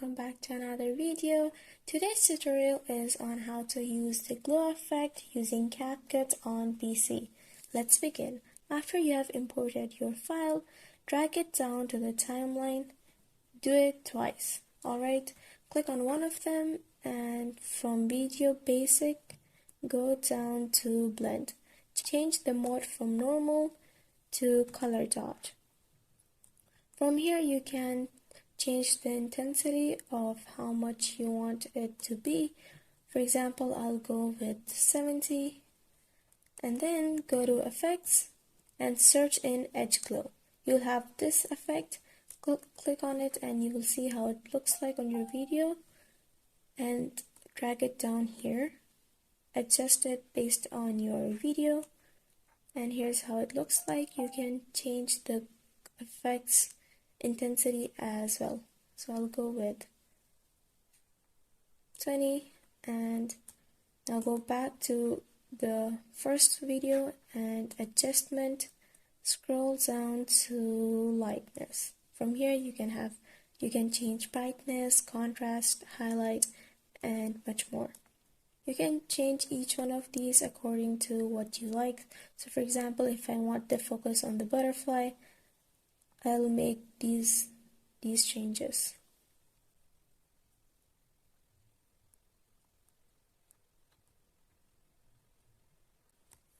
welcome back to another video. Today's tutorial is on how to use the glow effect using Capcut on PC. Let's begin. After you have imported your file, drag it down to the timeline. Do it twice. Alright, click on one of them and from video basic, go down to blend. Change the mode from normal to color dot. From here you can change the intensity of how much you want it to be. For example, I'll go with 70 and then go to effects and search in edge glow. You'll have this effect. Click on it and you will see how it looks like on your video and drag it down here. Adjust it based on your video and here's how it looks like. You can change the effects intensity as well. So I'll go with 20 and I'll go back to the first video and adjustment, scroll down to lightness. From here you can change brightness, contrast, highlight and much more. You can change each one of these according to what you like. So for example, if I want the focus on the butterfly, I'll make these changes.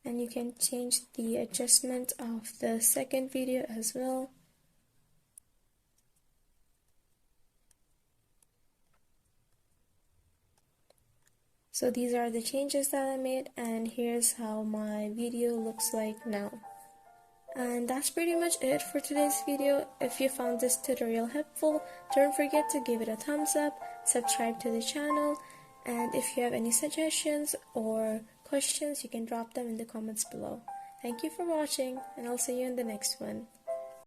And you can change the adjustment of the second video as well. So these are the changes that I made and here's how my video looks like now. And that's pretty much it for today's video. If you found this tutorial helpful, don't forget to give it a thumbs up, subscribe to the channel, and if you have any suggestions or questions, you can drop them in the comments below. Thank you for watching, and I'll see you in the next one.